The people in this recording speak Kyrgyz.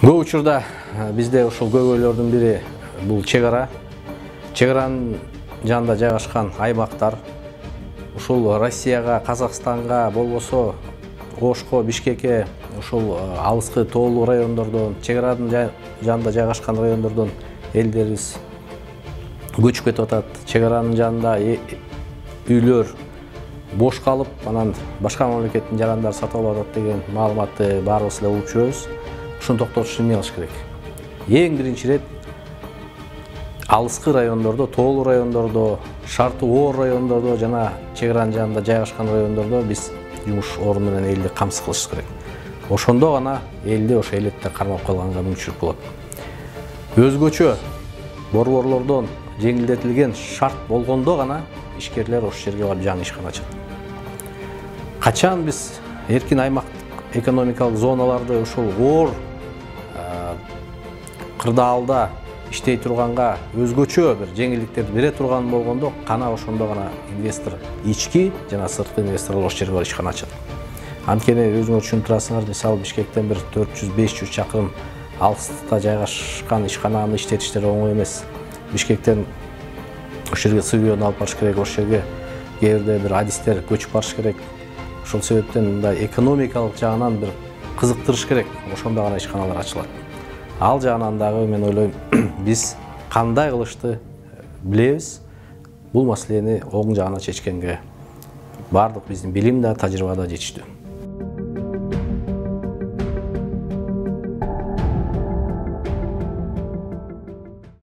Көп учурда бизде ушул көйгөйлөрдүн бири бул чек ара. Чек аранын жанында жайгашкан аймактар ушул Россияга, Казакстанга, болбосо Ошко, Бишкекке, ушул алыскы тоолуу райондордон, чек аранын жанында жайгашкан райондордон элдерибиз көчүп кетип атат. Чек аранын жанында үйлөр бош калып, анан башка мамлекеттин жарандары сатып алып атат деген маалыматты баарыбыз эле угуп жүрөбүз. Ушуну токтотуш үчүн эмне кылыш керек? Эң биринчи ирет алыскы райондордо, тоолуу райондордо, шарты оор райондордо жана чек аранын жанында жайгашкан райондордо биз жумуш орну менен элди камсыз кылышыбыз керек. Ошондо гана элди ошо элетте кармап калганга мүмкүнчүлүк болот. Өзгөчө борборлордон жеңилдетилген шарт болгондо гана ишкерлер ошол жерге барып жаңы ишкана ачат. Качан биз эркин аймактык экономикалык зоналарды ушул оор кырдаалда иштей турганга өзгөчө бир жеңилдиктерди бере турган болгондо кана ошондо гана инвестор ички жана сырткы инвесторлор ошол жерге барып ишкана ачат. Анткени өзүңөр түшүнүп турасыңар, мисалы Бишкектен бир 400-500 чакырым алыстыкта жайгашкан ишкананы иштетиштер оңой эмес. Бишкектен ошол жерге сырьёну алып барыш керек, ошол жерге кээ бирде бир адистер көчүп барыш керек. Ошол себептен мындай экономикалык жагынан бир кызыктырыш керек, ошондо гана ишканалар ачылат. Ал жагынан дагы мен ойлойм, биз кандай кылышты билебиз. Бул маселени оң жагына чечкенге бардык биздин билим да, тажрыйба да жетиштүү.